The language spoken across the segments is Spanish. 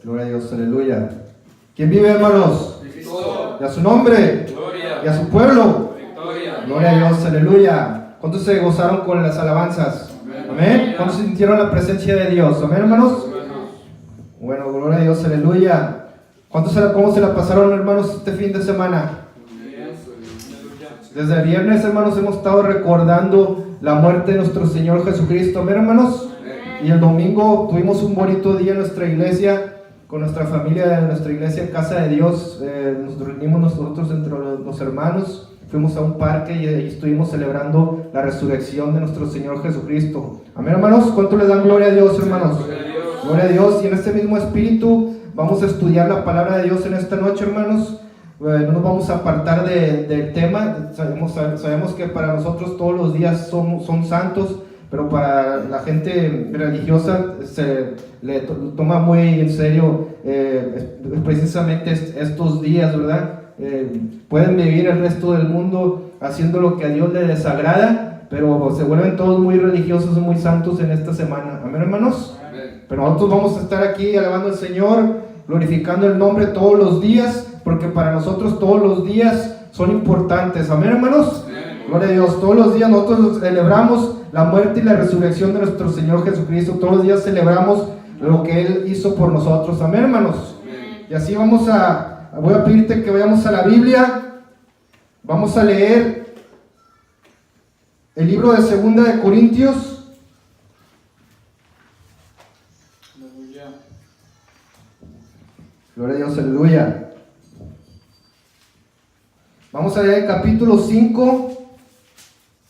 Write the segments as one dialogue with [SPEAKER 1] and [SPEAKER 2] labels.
[SPEAKER 1] Gloria a Dios, aleluya. ¿Quién vive, hermanos?
[SPEAKER 2] Cristo.
[SPEAKER 1] Y a su nombre.
[SPEAKER 2] Gloria.
[SPEAKER 1] Y a su pueblo.
[SPEAKER 2] Victoria.
[SPEAKER 1] Gloria a Dios, aleluya. ¿Cuántos se gozaron con las alabanzas? Amén. ¿Cuántos sintieron la presencia de Dios? Amén, hermanos. Bueno, gloria a Dios, aleluya. ¿Cómo se la pasaron, hermanos, este fin de semana? Desde el viernes, hermanos, hemos estado recordando la muerte de nuestro Señor Jesucristo. Amén, hermanos. Y el domingo tuvimos un bonito día en nuestra iglesia, con nuestra familia de nuestra iglesia, Casa de Dios. Nos reunimos nosotros entre los hermanos, fuimos a un parque y ahí estuvimos celebrando la resurrección de nuestro Señor Jesucristo. Amén, hermanos. ¿Cuánto le dan gloria a Dios, hermanos? Gloria a Dios. Y en este mismo espíritu vamos a estudiar la palabra de Dios en esta noche, hermanos. No nos vamos a apartar del tema. Sabemos que para nosotros todos los días son santos, pero para la gente religiosa se le toma muy en serio precisamente estos días, ¿verdad? Pueden vivir el resto del mundo haciendo lo que a Dios le desagrada, pero se vuelven todos muy religiosos y muy santos en esta semana. Amén, hermanos. Amén. Pero nosotros vamos a estar aquí alabando al Señor, glorificando el nombre todos los días, porque para nosotros todos los días son importantes. Amén, hermanos. Amén. Gloria a Dios. Todos los días nosotros celebramos la muerte y la resurrección de nuestro Señor Jesucristo. Todos los días celebramos lo que Él hizo por nosotros. Amén, hermanos. Amén. Y así voy a pedirte que vayamos a la Biblia. Vamos a leer el libro de 2 de Corintios.
[SPEAKER 2] Aleluya.
[SPEAKER 1] Gloria a Dios, aleluya. Vamos a leer el capítulo 5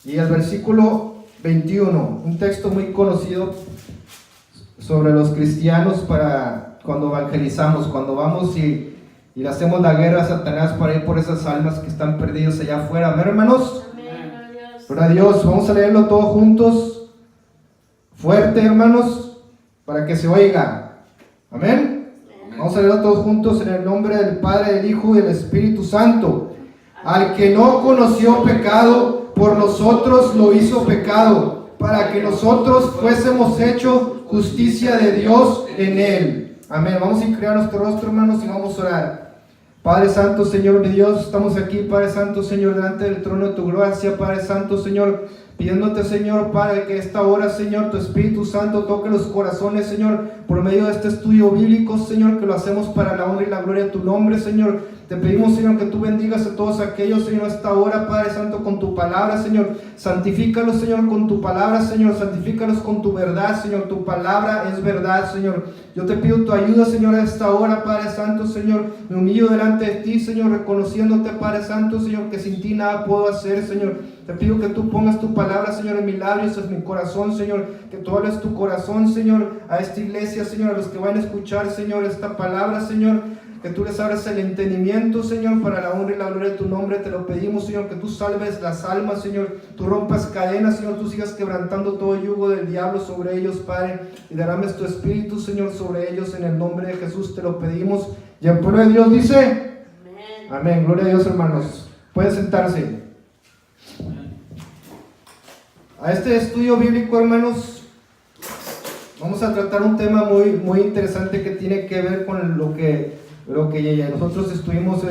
[SPEAKER 1] y el versículo 21. Un texto muy conocido sobre los cristianos para cuando evangelizamos, cuando vamos y le hacemos la guerra a Satanás para ir por esas almas que están perdidas allá afuera. Amén, hermanos.
[SPEAKER 3] Amén.
[SPEAKER 1] Gloria a Dios. Vamos a leerlo todos juntos, fuerte, hermanos, para que se oiga. Amén. Vamos a leerlo todos juntos en el nombre del Padre, del Hijo y del Espíritu Santo. Al que no conoció pecado, por nosotros lo hizo pecado, para que nosotros fuésemos hechos justicia de Dios en él. Amén. Vamos a inclinar nuestro rostro, hermanos, y vamos a orar. Padre Santo, Señor mi Dios, estamos aquí, Padre Santo, Señor, delante del trono de tu gracia, Padre Santo, Señor, pidiéndote, Señor, Padre, que esta hora, Señor, tu Espíritu Santo toque los corazones, Señor, por medio de este estudio bíblico, Señor, que lo hacemos para la honra y la gloria de tu nombre, Señor. Te pedimos, Señor, que tú bendigas a todos aquellos, Señor, esta hora, Padre Santo, con tu palabra, Señor. Santifícalos, Señor, con tu palabra, Señor. Santifícalos con tu verdad, Señor. Tu palabra es verdad, Señor. Yo te pido tu ayuda, Señor, a esta hora, Padre Santo, Señor. Me humillo delante de ti, Señor, reconociéndote, Padre Santo, Señor, que sin ti nada puedo hacer, Señor. Te pido que tú pongas tu palabra, Señor, en mis labios, en mi corazón, Señor. Que tú hables tu corazón, Señor, a esta iglesia, Señor, a los que van a escuchar, Señor, esta palabra, Señor. Que tú les abras el entendimiento, Señor, para la honra y la gloria de tu nombre. Te lo pedimos, Señor, que tú salves las almas, Señor. Tú rompas cadenas, Señor. Tú sigas quebrantando todo yugo del diablo sobre ellos, Padre. Y derrames tu espíritu, Señor, sobre ellos. En el nombre de Jesús te lo pedimos. Y el pueblo de Dios dice: Amén. Amén. Gloria a Dios, hermanos. Pueden sentarse. A este estudio bíblico, hermanos, vamos a tratar un tema muy interesante que tiene que ver con lo que nosotros estuvimos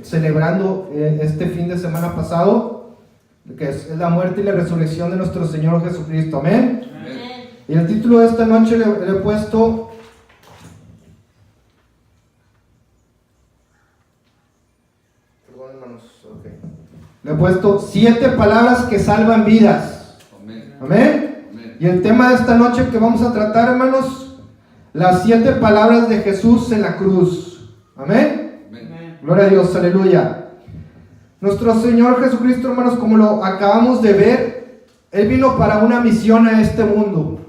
[SPEAKER 1] celebrando este fin de semana pasado, que es la muerte y la resurrección de nuestro Señor Jesucristo. Amén.
[SPEAKER 3] Amén.
[SPEAKER 1] Y el título de esta noche le he puesto le he puesto 7 palabras que salvan vidas.
[SPEAKER 2] Amén.
[SPEAKER 1] Amén.
[SPEAKER 2] Amén.
[SPEAKER 1] Y el tema de esta noche que vamos a tratar, hermanos, las 7 palabras de Jesús en la cruz. Amén.
[SPEAKER 2] Amén.
[SPEAKER 1] Gloria a Dios, aleluya. Nuestro Señor Jesucristo, hermanos, como lo acabamos de ver, Él vino para una misión a este mundo.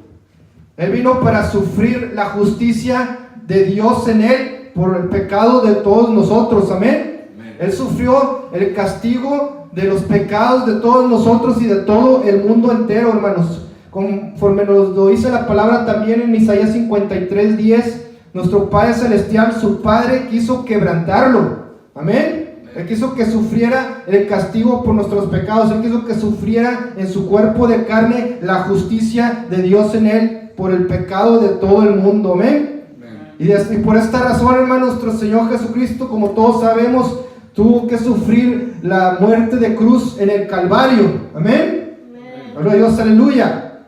[SPEAKER 1] Él vino para sufrir la justicia de Dios en Él por el pecado de todos nosotros. Amén.
[SPEAKER 2] Amén.
[SPEAKER 1] Él sufrió el castigo de los pecados de todos nosotros y de todo el mundo entero, hermanos. Conforme nos lo dice la palabra también en Isaías 53:10, nuestro Padre Celestial, su Padre, quiso quebrantarlo. Amén. Él quiso que sufriera el castigo por nuestros pecados. Él quiso que sufriera en su cuerpo de carne la justicia de Dios en Él por el pecado de todo el mundo. Amén.
[SPEAKER 2] Amén.
[SPEAKER 1] Y por esta razón, hermano, nuestro Señor Jesucristo, como todos sabemos, tuvo que sufrir la muerte de cruz en el Calvario. Amén. Gloria a Dios, aleluya.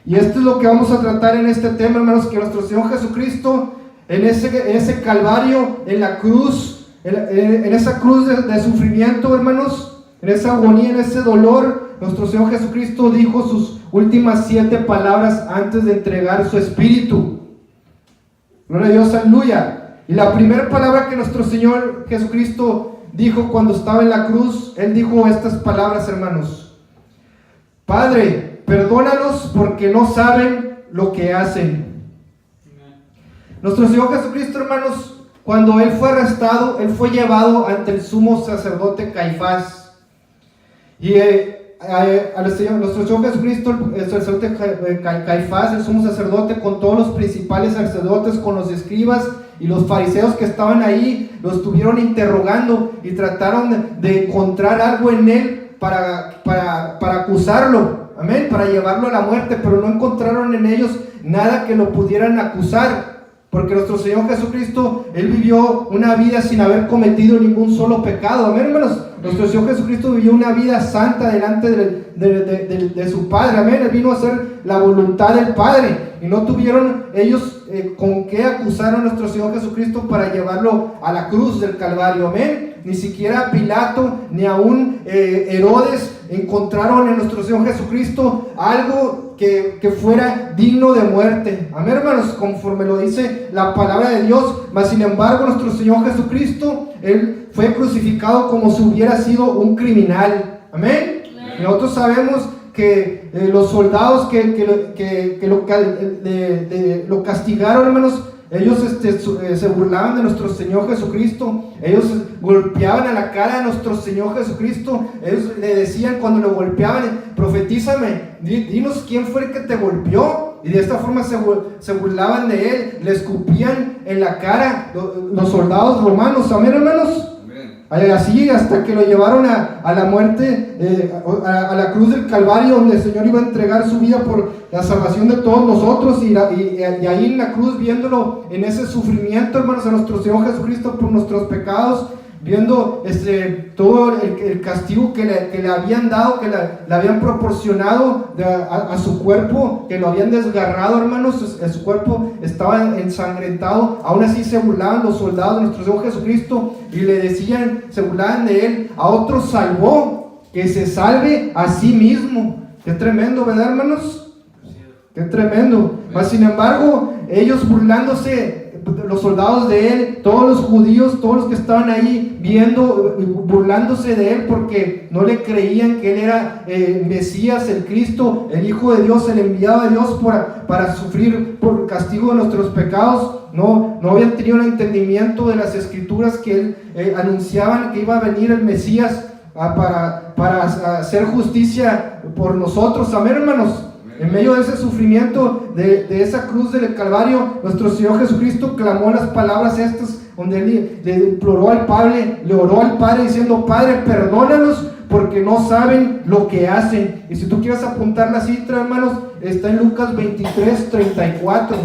[SPEAKER 1] Y esto es lo que vamos a tratar en este tema, hermanos, que nuestro Señor Jesucristo, en ese Calvario, en la cruz, en esa cruz de sufrimiento, hermanos, en esa agonía, en ese dolor, nuestro Señor Jesucristo dijo sus últimas 7 palabras antes de entregar su espíritu. Gloria a Dios, aleluya. Y la primera palabra que nuestro Señor Jesucristo dijo cuando estaba en la cruz, Él dijo estas palabras, hermanos: Padre, perdónalos porque no saben lo que hacen. Nuestro Señor Jesucristo, hermanos, cuando Él fue arrestado, Él fue llevado ante el sumo sacerdote Caifás. Y nuestro Señor Jesucristo, el sacerdote Caifás, el sumo sacerdote, con todos los principales sacerdotes, con los escribas y los fariseos que estaban ahí, lo estuvieron interrogando y trataron de encontrar algo en Él para acusarlo, amén, para llevarlo a la muerte, pero no encontraron en ellos nada que lo pudieran acusar. Porque nuestro Señor Jesucristo, Él vivió una vida sin haber cometido ningún solo pecado. Amén, hermanos. Nuestro Señor Jesucristo vivió una vida santa delante de su Padre. Amén. Él vino a hacer la voluntad del Padre. Y no tuvieron ellos con qué acusar a nuestro Señor Jesucristo para llevarlo a la cruz del Calvario. Amén. Ni siquiera Pilato, ni aún Herodes encontraron en nuestro Señor Jesucristo algo que fuera digno de muerte. Amén, hermanos, conforme lo dice la palabra de Dios. Mas sin embargo, nuestro Señor Jesucristo, Él fue crucificado como si hubiera sido un criminal. Amén. Y nosotros sabemos que los soldados que lo castigaron, hermanos, ellos se burlaban de nuestro Señor Jesucristo. Ellos golpeaban a la cara de nuestro Señor Jesucristo. Ellos le decían cuando lo golpeaban: profetízame, dinos quién fue el que te golpeó. Y de esta forma se burlaban de Él, le escupían en la cara los soldados romanos. Amén, hermanos. Así hasta que lo llevaron a la muerte, a la cruz del Calvario, donde el Señor iba a entregar su vida por la salvación de todos nosotros. Y ahí en la cruz, viéndolo en ese sufrimiento, hermanos, a nuestro Señor Jesucristo por nuestros pecados, viendo todo el castigo que le habían dado, que le habían proporcionado a su cuerpo, que lo habían desgarrado, hermanos, su cuerpo estaba ensangrentado. Aún así se burlaban los soldados de nuestro Señor Jesucristo y le decían, se burlaban de Él: a otros salvó, que se salve a sí mismo. Qué tremendo, ¿verdad, hermanos? Qué tremendo. Mas sin embargo, ellos burlándose, los soldados de Él, todos los judíos, todos los que estaban ahí viendo, burlándose de Él, porque no le creían que Él era Mesías, el Cristo, el Hijo de Dios, el enviado de Dios para sufrir por el castigo de nuestros pecados. No habían tenido un entendimiento de las Escrituras que anunciaban que iba a venir el Mesías para hacer justicia por nosotros. Amén, hermanos. En medio de ese sufrimiento, de esa cruz del Calvario, nuestro Señor Jesucristo clamó las palabras estas, donde Él le imploró al Padre, le oró al Padre diciendo: Padre, perdónalos porque no saben lo que hacen. Y si tú quieres apuntar la cifra, hermanos, está en Lucas 23:34.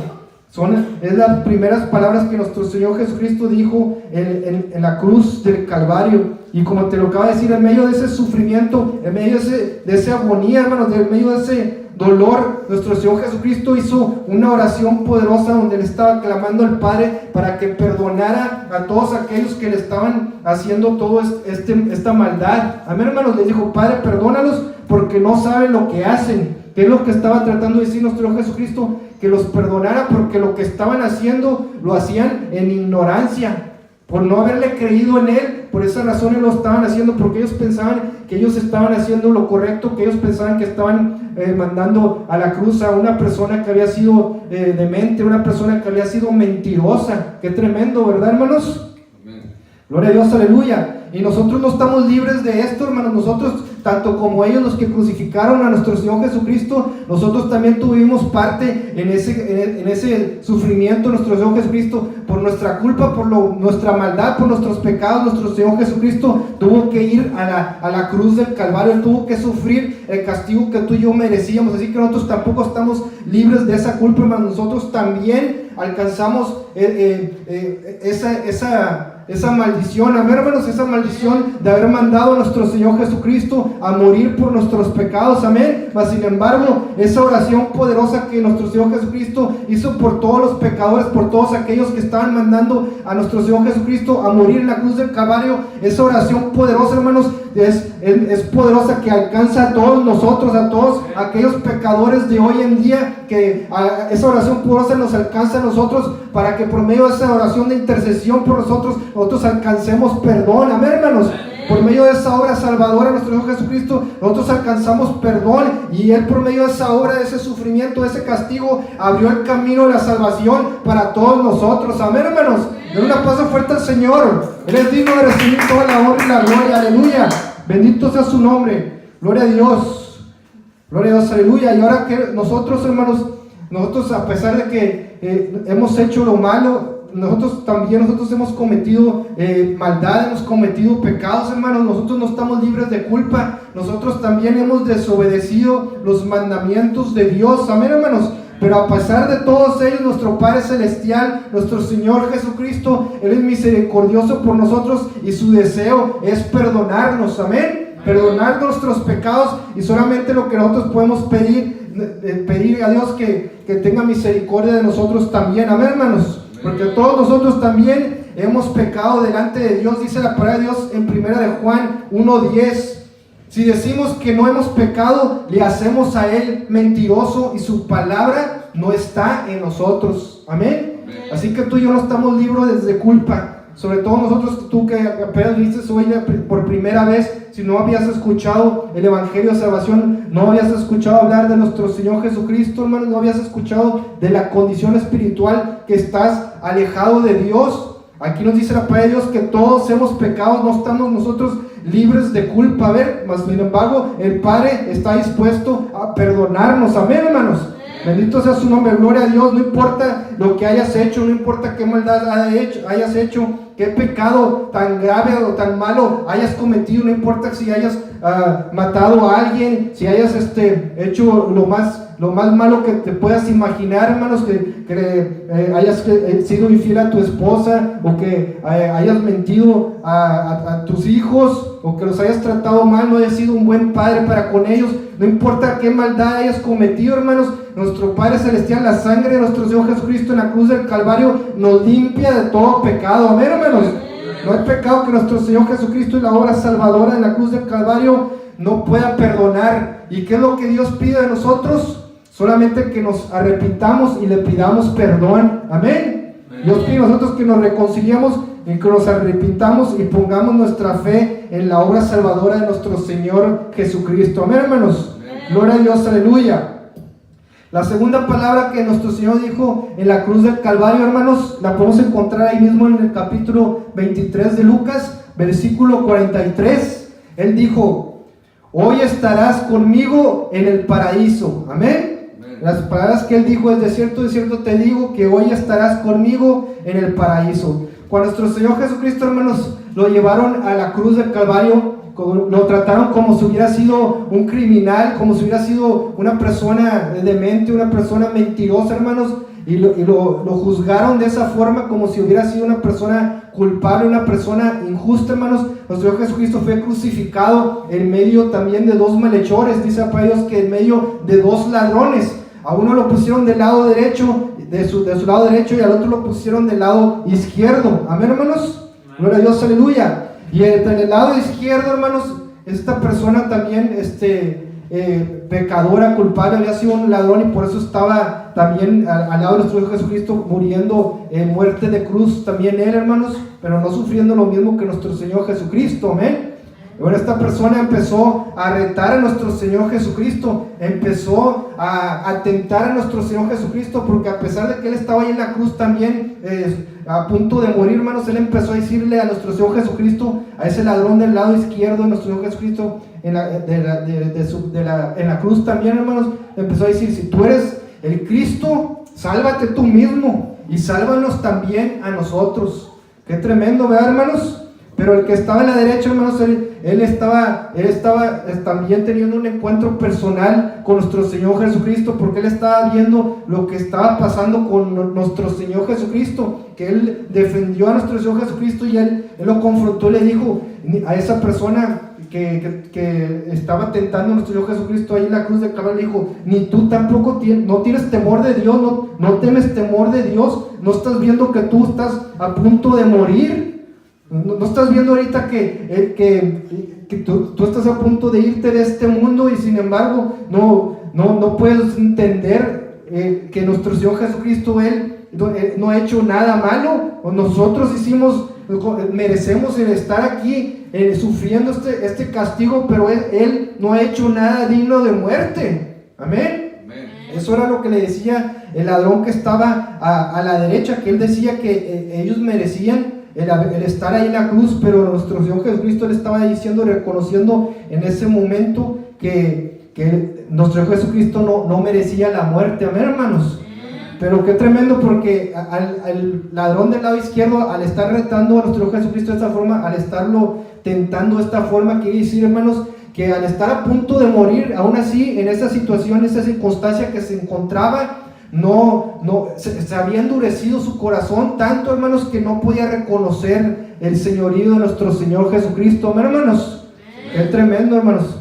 [SPEAKER 1] Es las primeras palabras que nuestro Señor Jesucristo dijo en la cruz del Calvario. Y como te lo acabo de decir, en medio de ese sufrimiento, en medio de esa agonía, hermanos, en medio de ese dolor, nuestro Señor Jesucristo hizo una oración poderosa donde le estaba clamando al Padre para que perdonara a todos aquellos que le estaban haciendo toda esta maldad. Amén, hermanos. Le dijo: Padre, perdónalos porque no saben lo que hacen. ¿Qué es lo que estaba tratando de decir nuestro Señor Jesucristo? Que los perdonara porque lo que estaban haciendo lo hacían en ignorancia, por no haberle creído en Él. Por esa razón lo estaban haciendo, porque ellos pensaban que ellos estaban haciendo lo correcto, que ellos pensaban que estaban mandando a la cruz a una persona que había sido demente, una persona que había sido mentirosa. Qué tremendo, ¿verdad, hermanos? Amén. Gloria a Dios, aleluya. Y nosotros no estamos libres de esto, hermanos. Nosotros, tanto como ellos, los que crucificaron a nuestro Señor Jesucristo, nosotros también tuvimos parte en ese sufrimiento. Nuestro Señor Jesucristo, por nuestra culpa, por nuestra maldad, por nuestros pecados, nuestro Señor Jesucristo tuvo que ir a la cruz del Calvario. Tuvo que sufrir el castigo que tú y yo merecíamos. Así que nosotros tampoco estamos libres de esa culpa, hermanos. Nosotros también alcanzamos esa maldición, amén, hermanos, esa maldición de haber mandado a nuestro Señor Jesucristo a morir por nuestros pecados, amén. Mas sin embargo, esa oración poderosa que nuestro Señor Jesucristo hizo por todos los pecadores, por todos aquellos que estaban mandando a nuestro Señor Jesucristo a morir en la cruz del Calvario, esa oración poderosa, hermanos, es poderosa, que alcanza a todos nosotros, a todos aquellos pecadores de hoy en día, que esa oración poderosa nos alcanza a nosotros, para que por medio de esa oración de intercesión por nosotros alcancemos perdón, amén, hermanos. Por medio de esa obra salvadora de nuestro Señor Jesucristo, nosotros alcanzamos perdón, y Él, por medio de esa obra, de ese sufrimiento, de ese castigo, abrió el camino de la salvación para todos nosotros, amén, hermanos. Den una aplauso fuerte al Señor. Él es digno de recibir toda la honra y la gloria, aleluya. Bendito sea su nombre, gloria a Dios, aleluya. Y ahora que nosotros, hermanos, a pesar de que hemos hecho lo malo, nosotros hemos cometido maldad, hemos cometido pecados, hermanos. Nosotros no estamos libres de culpa. Nosotros también hemos desobedecido los mandamientos de Dios, amén, hermanos. Pero a pesar de todos ellos, nuestro Padre Celestial, nuestro Señor Jesucristo, Él es misericordioso por nosotros, y su deseo es perdonarnos, amén. Perdonar nuestros pecados, y solamente lo que nosotros podemos pedir a Dios que tenga misericordia de nosotros también, amén, hermanos. Porque todos nosotros también hemos pecado delante de Dios. Dice la palabra de Dios en 1 de Juan 1:10. Si decimos que no hemos pecado, le hacemos a Él mentiroso, y su palabra no está en nosotros. Amén. Así que tú y yo no estamos libres de culpa. Sobre todo nosotros, tú que apenas viste hoy por primera vez, si no habías escuchado el Evangelio de Salvación, no habías escuchado hablar de nuestro Señor Jesucristo, hermano, no habías escuchado de la condición espiritual, que estás alejado de Dios. Aquí nos dice la palabra de Dios que todos hemos pecado, no estamos nosotros libres de culpa. A ver, mas sin embargo, el Padre está dispuesto a perdonarnos, amén, hermanos. Bendito sea su nombre, gloria a Dios. No importa lo que hayas hecho, no importa qué maldad hayas hecho, qué pecado tan grave o tan malo hayas cometido, no importa si hayas matado a alguien, si hayas hecho lo más malo que te puedas imaginar, hermanos, que hayas sido infiel a tu esposa, o que hayas mentido a tus hijos, o que los hayas tratado mal, no hayas sido un buen padre para con ellos. No importa qué maldad hayas cometido, hermanos, nuestro Padre Celestial, la sangre de nuestro Señor Jesucristo en la cruz del Calvario, nos limpia de todo pecado, amén, hermanos. No hay pecado que nuestro Señor Jesucristo y la obra salvadora en la cruz del Calvario no pueda perdonar. ¿Y qué es lo que Dios pide de nosotros? Solamente que nos arrepintamos y le pidamos perdón, amén. Dios pide a nosotros que nos reconciliemos y que nos arrepintamos y pongamos nuestra fe en la obra salvadora de nuestro Señor Jesucristo, amén, hermanos. Gloria a Dios, aleluya. La segunda palabra que nuestro Señor dijo en la cruz del Calvario, hermanos, la podemos encontrar ahí mismo en el capítulo 23 de Lucas, versículo 43. Él dijo: hoy estarás conmigo en el paraíso, amén. Las palabras que Él dijo es: de cierto te digo que hoy estarás conmigo en el paraíso. Cuando nuestro Señor Jesucristo, hermanos, lo llevaron a la cruz del Calvario, lo trataron como si hubiera sido un criminal, como si hubiera sido una persona demente, una persona mentirosa, hermanos, y lo juzgaron de esa forma, como si hubiera sido una persona culpable, una persona injusta, hermanos. Nuestro Señor Jesucristo fue crucificado en medio también de dos malhechores, dice a Dios que en medio de dos ladrones. A uno lo pusieron del lado derecho, de su lado derecho, y al otro lo pusieron del lado izquierdo, amén, hermanos. Gloria a Dios, aleluya. Y en el lado izquierdo, hermanos, esta persona también pecadora, culpable, había sido un ladrón, y por eso estaba también al lado de nuestro Hijo Jesucristo, muriendo en muerte de cruz también él, hermanos, pero no sufriendo lo mismo que nuestro Señor Jesucristo, amén. Y bueno, esta persona empezó a retar a nuestro Señor Jesucristo, empezó a atentar a nuestro Señor Jesucristo, porque a pesar de que Él estaba ahí en la cruz también, a punto de morir, hermanos, Él empezó a decirle a nuestro Señor Jesucristo, a ese ladrón del lado izquierdo de nuestro Señor Jesucristo, en la cruz también, hermanos, empezó a decir: si tú eres el Cristo, sálvate tú mismo y sálvanos también a nosotros. Qué tremendo, ¿verdad, hermanos? Pero el que estaba en la derecha, hermanos, él estaba también teniendo un encuentro personal con nuestro Señor Jesucristo, porque él estaba viendo lo que estaba pasando con nuestro Señor Jesucristo, que él defendió a nuestro Señor Jesucristo y él lo confrontó y le dijo a esa persona que estaba tentando a nuestro Señor Jesucristo ahí en la cruz del Calvario, le dijo: ni tú tampoco no tienes temor de Dios, no temes temor de Dios, no estás viendo que tú estás a punto de morir. No estás viendo ahorita que tú estás a punto de irte de este mundo, y sin embargo no puedes entender que nuestro Señor Jesucristo, Él no ha hecho nada malo. Nosotros merecemos el estar aquí sufriendo este castigo, pero Él no ha hecho nada digno de muerte. Amén. Eso era lo que le decía el ladrón que estaba a la derecha, que él decía que ellos merecían el estar ahí en la cruz, pero nuestro Señor Jesucristo le estaba diciendo, reconociendo en ese momento que nuestro Jesucristo no merecía la muerte. Amén, hermanos. Pero qué tremendo, porque al ladrón del lado izquierdo, al estar retando a nuestro Jesucristo de esta forma, al estarlo tentando de esta forma, quiere decir, hermanos, que al estar a punto de morir, aún así, en esa situación, esa circunstancia que se encontraba, se había endurecido su corazón tanto, hermanos, que no podía reconocer el señorío de nuestro Señor Jesucristo. Amén, hermanos. Qué tremendo, hermanos.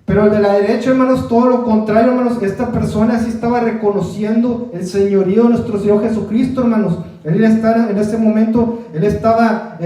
[SPEAKER 1] Pero el de la derecha, hermanos, todo lo contrario, hermanos. Esta persona sí estaba reconociendo el señorío de nuestro Señor Jesucristo, hermanos. Él estaba en ese momento, él estaba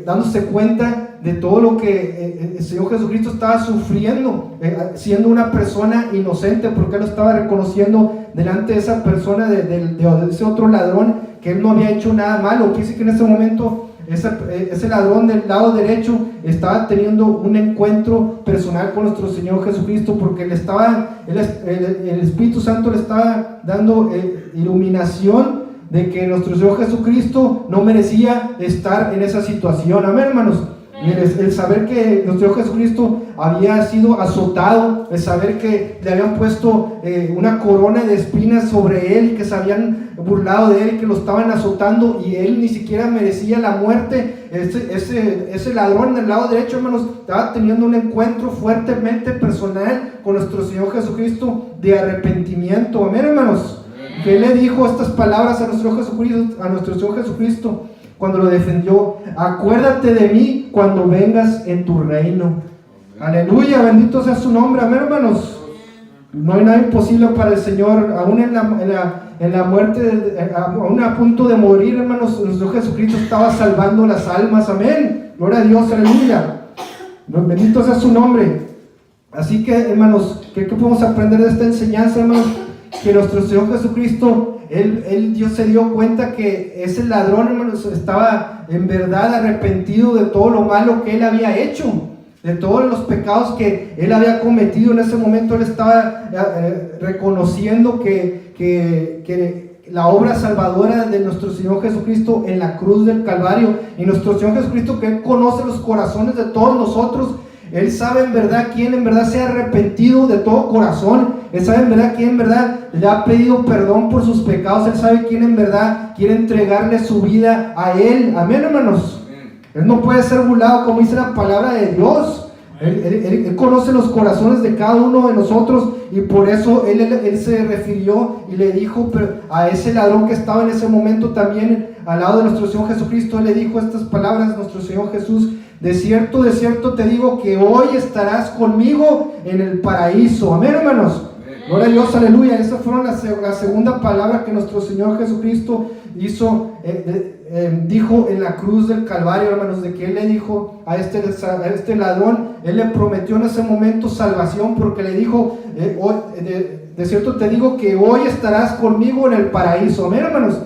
[SPEAKER 1] dándose cuenta de todo lo que el Señor Jesucristo estaba sufriendo, siendo una persona inocente, porque él lo estaba reconociendo delante de esa persona, de ese otro ladrón, que él no había hecho nada malo. Quiere decir que en ese momento ese ladrón del lado derecho estaba teniendo un encuentro personal con nuestro Señor Jesucristo, porque el Espíritu Santo le estaba dando iluminación de que nuestro Señor Jesucristo no merecía estar en esa situación. Amén, hermanos. Y el saber que nuestro Señor Jesucristo había sido azotado, el saber que le habían puesto una corona de espinas sobre él, que se habían burlado de él, que lo estaban azotando, y él ni siquiera merecía la muerte. Ese ladrón del lado derecho, hermanos, estaba teniendo un encuentro fuertemente personal con nuestro Señor Jesucristo de arrepentimiento. Amén, hermanos. Que él le dijo estas palabras a nuestro Señor Jesucristo cuando lo defendió: acuérdate de mí cuando vengas en tu reino. Aleluya, bendito sea su nombre. Amén, hermanos. No hay nada imposible para el Señor. Aún en la muerte, aún a punto de morir, hermanos, nuestro Jesucristo estaba salvando las almas. Amén. Gloria a Dios, aleluya. Bendito sea su nombre. Así que, hermanos, ¿qué podemos aprender de esta enseñanza, hermanos? Que nuestro Señor Jesucristo, Dios se dio cuenta que ese ladrón, hermanos, estaba en verdad arrepentido de todo lo malo que él había hecho, de todos los pecados que él había cometido. En ese momento él estaba reconociendo que la obra salvadora de nuestro Señor Jesucristo en la cruz del Calvario, y nuestro Señor Jesucristo, que Él conoce los corazones de todos nosotros. Él sabe en verdad quién en verdad se ha arrepentido de todo corazón. Él sabe en verdad quién en verdad le ha pedido perdón por sus pecados. Él sabe quién en verdad quiere entregarle su vida a Él. Amén, hermanos. Él no puede ser burlado, como dice la palabra de Dios. Él conoce los corazones de cada uno de nosotros, y por eso él se refirió y le dijo a ese ladrón que estaba en ese momento también al lado de nuestro Señor Jesucristo. Él le dijo estas palabras, nuestro Señor Jesús: de cierto te digo que hoy estarás conmigo en el paraíso. Amén, hermanos. Gloria a Dios, aleluya. Esa fue la segunda palabra que nuestro Señor Jesucristo dijo en la cruz del Calvario, hermanos, de que Él le dijo a este ladrón, Él le prometió en ese momento salvación, porque le dijo: de cierto te digo que hoy estarás conmigo en el paraíso. Amén, hermanos.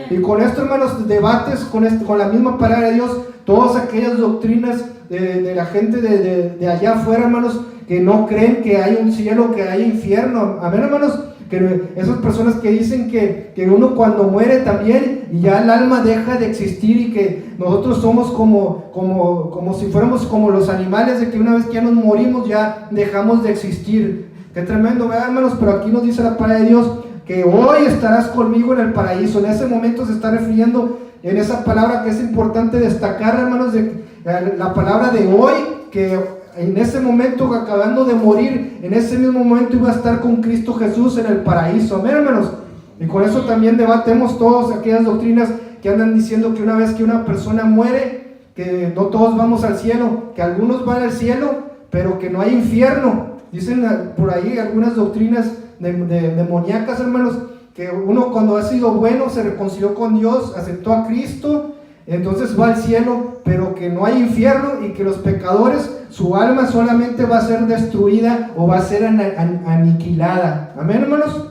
[SPEAKER 1] Y con esto, hermanos, debates con la misma palabra de Dios todas aquellas doctrinas de la gente de allá afuera, hermanos, que no creen que hay un cielo, que hay infierno. Amén, hermanos. Que esas personas que dicen que uno cuando muere también, y ya el alma deja de existir, y que nosotros somos como si fuéramos como los animales, de que una vez que ya nos morimos ya dejamos de existir. Qué tremendo, ¿verdad, hermanos? Pero aquí nos dice la palabra de Dios que hoy estarás conmigo en el paraíso. En ese momento se está refiriendo en esa palabra que es importante destacar, hermanos, de la palabra de hoy, que en ese momento, acabando de morir, en ese mismo momento iba a estar con Cristo Jesús en el paraíso. Amén, hermanos. Y con eso también debatemos todas aquellas doctrinas que andan diciendo que una vez que una persona muere, que no todos vamos al cielo, que algunos van al cielo, pero que no hay infierno. Dicen por ahí algunas doctrinas demoníacas, hermanos, que uno cuando ha sido bueno se reconcilió con Dios, aceptó a Cristo, entonces va al cielo, pero que no hay infierno y que los pecadores, su alma solamente va a ser destruida o va a ser aniquilada. Amén, hermanos.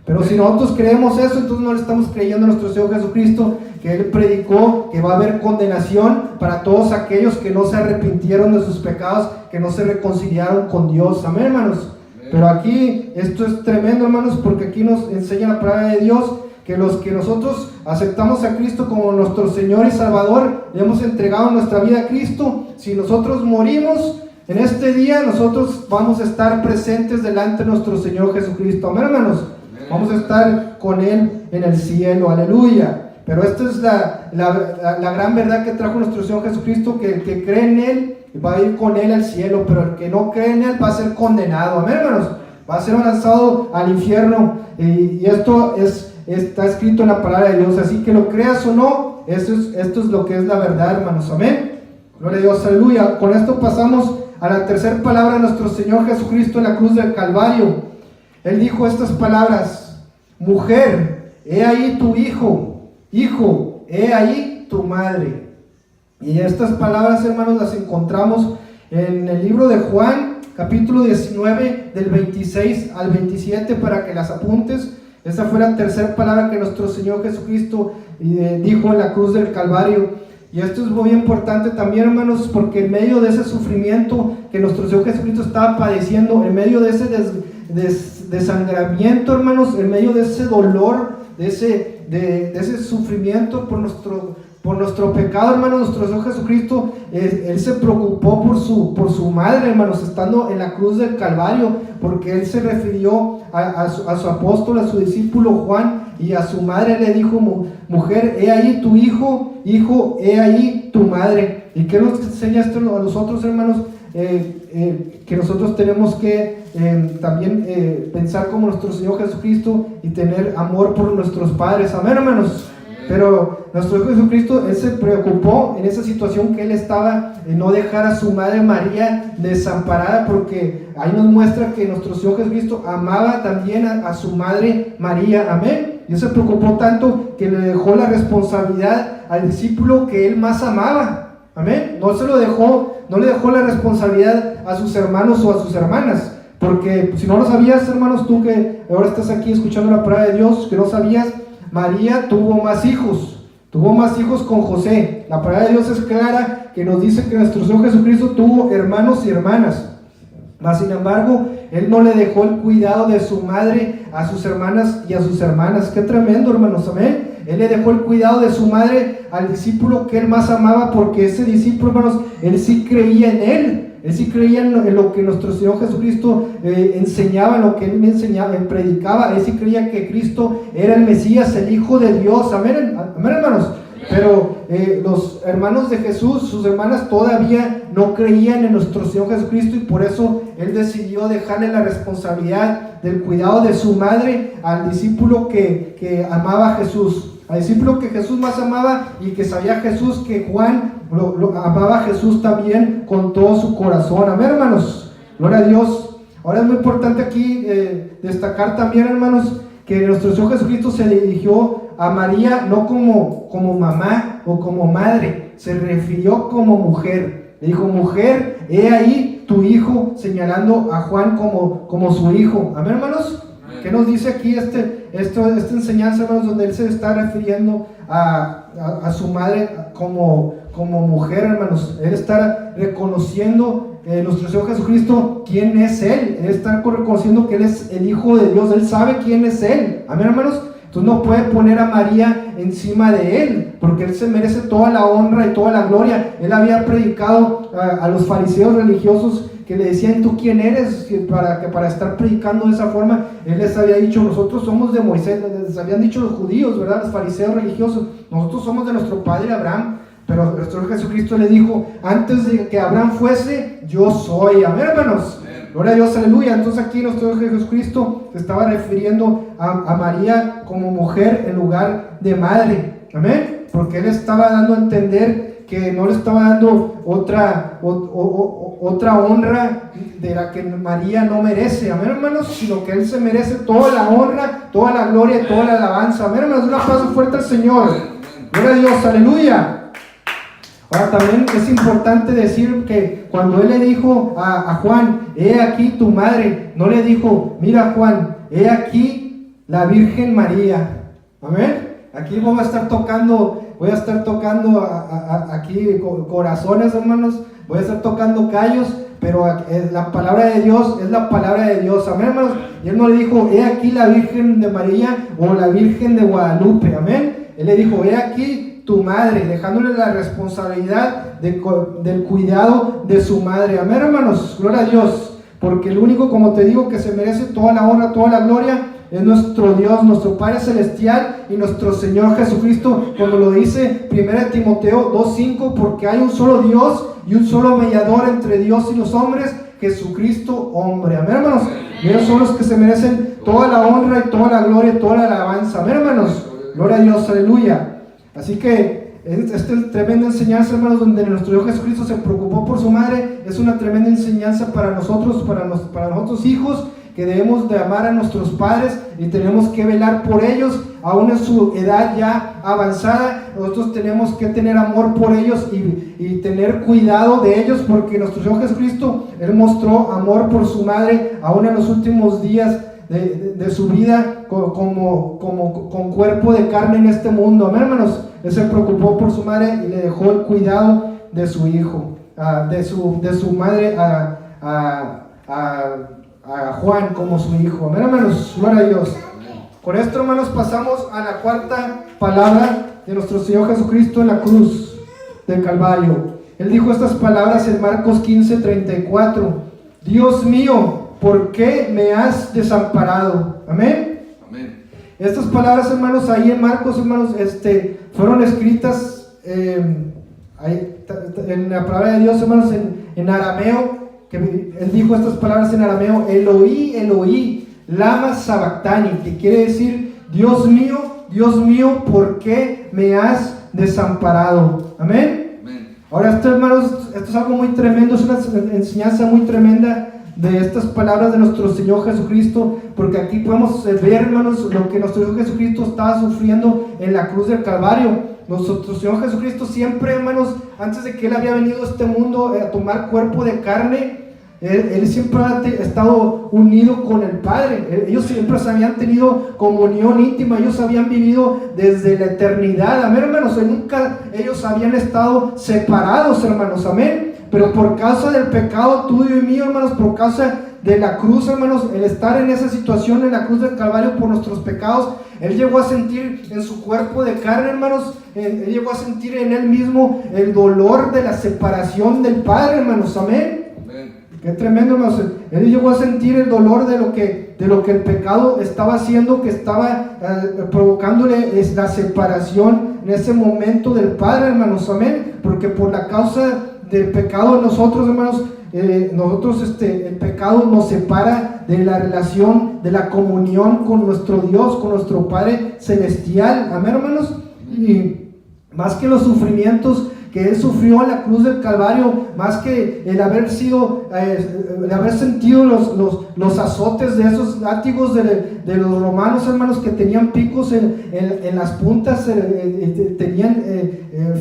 [SPEAKER 1] Pero si nosotros creemos eso, entonces no le estamos creyendo a nuestro Señor Jesucristo, que Él predicó que va a haber condenación para todos aquellos que no se arrepintieron de sus pecados, que no se reconciliaron con Dios. Amén, hermanos. Pero aquí esto es tremendo, hermanos, porque aquí nos enseña la palabra de Dios que los que nosotros aceptamos a Cristo como nuestro Señor y Salvador, le hemos entregado nuestra vida a Cristo, si nosotros morimos en este día, nosotros vamos a estar presentes delante de nuestro Señor Jesucristo. Amén, hermanos. Vamos a estar con Él en el cielo, aleluya. Pero esta es la gran verdad que trajo nuestro Señor Jesucristo, que el que cree en Él va a ir con Él al cielo, pero el que no cree en Él va a ser condenado. Amén, hermanos. Va a ser lanzado al infierno. Y esto está escrito en la palabra de Dios, así que lo creas o no, esto es lo que es la verdad, hermanos. Amén. Gloria a Dios, aleluya. Con esto pasamos a la tercera palabra de nuestro Señor Jesucristo en la cruz del Calvario. Él dijo estas palabras: mujer, he ahí tu hijo, hijo, he ahí tu madre. Y estas palabras, hermanos, las encontramos en el libro de Juan, capítulo 19, del 26 al 27, para que las apuntes. Esa fue la tercera palabra que nuestro Señor Jesucristo dijo en la cruz del Calvario. Y esto es muy importante también, hermanos, porque en medio de ese sufrimiento que nuestro Señor Jesucristo estaba padeciendo, en medio de ese desangramiento, hermanos, en medio de ese dolor, de ese sufrimiento por nuestro pecado, hermanos, nuestro Señor Jesucristo, Él se preocupó por su madre, hermanos, estando en la cruz del Calvario, porque Él se refirió a su apóstol, a su discípulo Juan, y a su madre le dijo: mujer, he ahí tu hijo, hijo, he ahí tu madre. ¿Y qué nos enseña esto a nosotros, hermanos? Que nosotros tenemos que también pensar como nuestro Señor Jesucristo y tener amor por nuestros padres. Amén, hermanos. Pero nuestro Señor Jesucristo, Él se preocupó en esa situación que Él estaba, en no dejar a su madre María desamparada, porque ahí nos muestra que nuestro Señor Jesucristo amaba también a su madre María. Amén. Y Él se preocupó tanto que le dejó la responsabilidad al discípulo que Él más amaba. Amén. No le dejó la responsabilidad a sus hermanos o a sus hermanas, porque si no lo sabías, hermanos, tú que ahora estás aquí escuchando la palabra de Dios, que no sabías, María tuvo más hijos con José. La palabra de Dios es clara, que nos dice que nuestro Señor Jesucristo tuvo hermanos y hermanas, mas sin embargo Él no le dejó el cuidado de su madre a sus hermanas y a sus hermanas. Qué tremendo, hermanos. Amén. Él le dejó el cuidado de su madre al discípulo que Él más amaba, porque ese discípulo, hermanos, Él sí creía en Él. Él sí creía en lo que nuestro Señor Jesucristo enseñaba, en lo que Él enseñaba, Él predicaba. Él sí creía que Cristo era el Mesías, el Hijo de Dios. Amén, amén, hermanos. Pero los hermanos de Jesús, sus hermanas, todavía no creían en nuestro Señor Jesucristo, y por eso Él decidió dejarle la responsabilidad del cuidado de su madre al discípulo que amaba a Jesús, al discípulo que Jesús más amaba, y que sabía Jesús que Juan lo amaba a Jesús también con todo su corazón. Amén, hermanos. Gloria a Dios. Ahora es muy importante aquí destacar también, hermanos, que nuestro Señor Jesucristo se dirigió a María no como mamá o como madre, se refirió como mujer. Le dijo: mujer, he ahí tu hijo, señalando a Juan como su hijo. Amén, hermanos. ¿Qué nos dice aquí esta enseñanza, hermanos, donde Él se está refiriendo a su madre como mujer, hermanos? Él está reconociendo nuestro Señor Jesucristo quién es Él. Él está reconociendo que Él es el Hijo de Dios. Él sabe quién es Él. Amén, hermanos. Entonces no puede poner a María encima de Él, porque Él se merece toda la honra y toda la gloria. Él había predicado a los fariseos religiosos que le decían, ¿tú quién eres? Para estar predicando de esa forma. Él les había dicho, nosotros somos de Moisés, les habían dicho los judíos, ¿verdad? Los fariseos religiosos, nosotros somos de nuestro padre Abraham. Pero nuestro Jesucristo le dijo, antes de que Abraham fuese, yo soy. Amén, hermanos. Gloria a Dios, aleluya. Entonces aquí nuestro Jesucristo se estaba refiriendo a María como mujer en lugar de madre. Amén. Porque Él estaba dando a entender que no le estaba dando otra honra de la que María no merece. Amén, hermanos. Sino que Él se merece toda la honra, toda la gloria y toda la alabanza. Amén, hermanos. Un aplauso fuerte al Señor. Gloria a Dios, aleluya. Ahora también es importante decir que cuando Él le dijo a Juan, he aquí tu madre, no le dijo, mira Juan, he aquí la Virgen María. Amén. Aquí voy a estar tocando aquí corazones, hermanos, voy a estar tocando callos, pero la palabra de Dios es la palabra de Dios. Amén, hermanos. Y Él no le dijo, he aquí la Virgen de María o la Virgen de Guadalupe. Amén. Él le dijo, he aquí tu madre, dejándole la responsabilidad del cuidado de su madre. Amén, hermanos, gloria a Dios, porque el único, como te digo, que se merece toda la honra, toda la gloria, es nuestro Dios, nuestro Padre Celestial y nuestro Señor Jesucristo, como lo dice 1 Timoteo 2:5, porque hay un solo Dios y un solo mediador entre Dios y los hombres, Jesucristo hombre. Amén, hermanos. Y ellos son los que se merecen toda la honra y toda la gloria y toda la alabanza. Amén, hermanos, gloria a Dios, aleluya. Así que esta es tremenda enseñanza, hermanos, donde nuestro Dios Jesucristo se preocupó por su madre. Es una tremenda enseñanza para nosotros, para nosotros hijos, que debemos de amar a nuestros padres y tenemos que velar por ellos, aún en su edad ya avanzada. Nosotros tenemos que tener amor por ellos y tener cuidado de ellos, porque nuestro Señor Jesucristo, Él mostró amor por su madre, aún en los últimos días de su vida con cuerpo de carne en este mundo. Amén, hermanos. Él se preocupó por su madre y le dejó el cuidado de su hijo, de su madre a Juan como su hijo. Amén, hermanos, gloria a Dios. Con esto, hermanos, pasamos a la cuarta palabra de nuestro Señor Jesucristo en la cruz del Calvario. Él dijo estas palabras en Marcos 15:34. Dios mío, ¿por qué me has desamparado? Amén. Amén. Estas palabras, hermanos, ahí en Marcos, hermanos, fueron escritas en la palabra de Dios, hermanos, en arameo, que Él dijo estas palabras en arameo, Eloí, Eloí, lama sabactani, que quiere decir, Dios mío, ¿por qué me has desamparado? Amén. Amén. Ahora, hermanos, esto es algo muy tremendo, es una enseñanza muy tremenda de estas palabras de nuestro Señor Jesucristo, porque aquí podemos ver, hermanos, lo que nuestro Señor Jesucristo estaba sufriendo en la cruz del Calvario. Nuestro Señor Jesucristo siempre, hermanos, antes de que Él había venido a este mundo a tomar cuerpo de carne, Él siempre ha estado unido con el Padre. Ellos siempre habían tenido comunión íntima, ellos habían vivido desde la eternidad. Amén, hermanos. Nunca ellos habían estado separados, hermanos. Amén. Pero por causa del pecado tuyo y mío, hermanos, por causa de la cruz, hermanos, el estar en esa situación en la cruz del Calvario por nuestros pecados, Él llegó a sentir en su cuerpo de carne, hermanos, Él llegó a sentir en Él mismo el dolor de la separación del Padre, hermanos. Amén. Qué tremendo, hermanos. Él llegó a sentir el dolor de lo que el pecado estaba haciendo, que estaba provocándole la separación en ese momento del Padre, hermanos. Amén. Porque por la causa del pecado de nosotros, hermanos, el pecado nos separa de la relación, de la comunión con nuestro Dios, con nuestro Padre Celestial. Amén, hermanos. Y más que los sufrimientos que Él sufrió en la cruz del Calvario, más que el haber sentido los azotes de esos látigos de los romanos, hermanos, que tenían picos en las puntas, tenían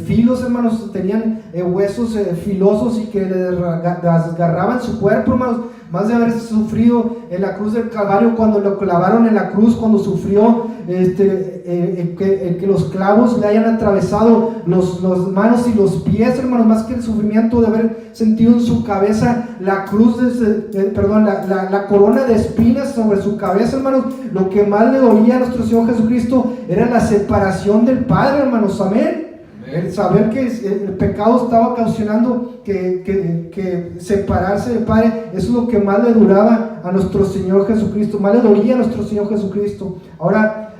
[SPEAKER 1] filos, hermanos, tenían huesos filosos y que le desgarraban su cuerpo, hermanos. Más de haber sufrido en la cruz del Calvario, cuando lo clavaron en la cruz, cuando sufrió que los clavos le hayan atravesado las manos y los pies, hermanos, más que el sufrimiento de haber sentido en su cabeza la cruz, la corona de espinas sobre su cabeza, hermanos, lo que más le dolía a nuestro Señor Jesucristo era la separación del Padre, hermanos. Amén. El saber que el pecado estaba causando que separarse del Padre, eso es lo que más le duraba a nuestro Señor Jesucristo, más le dolía a nuestro Señor Jesucristo. Ahora,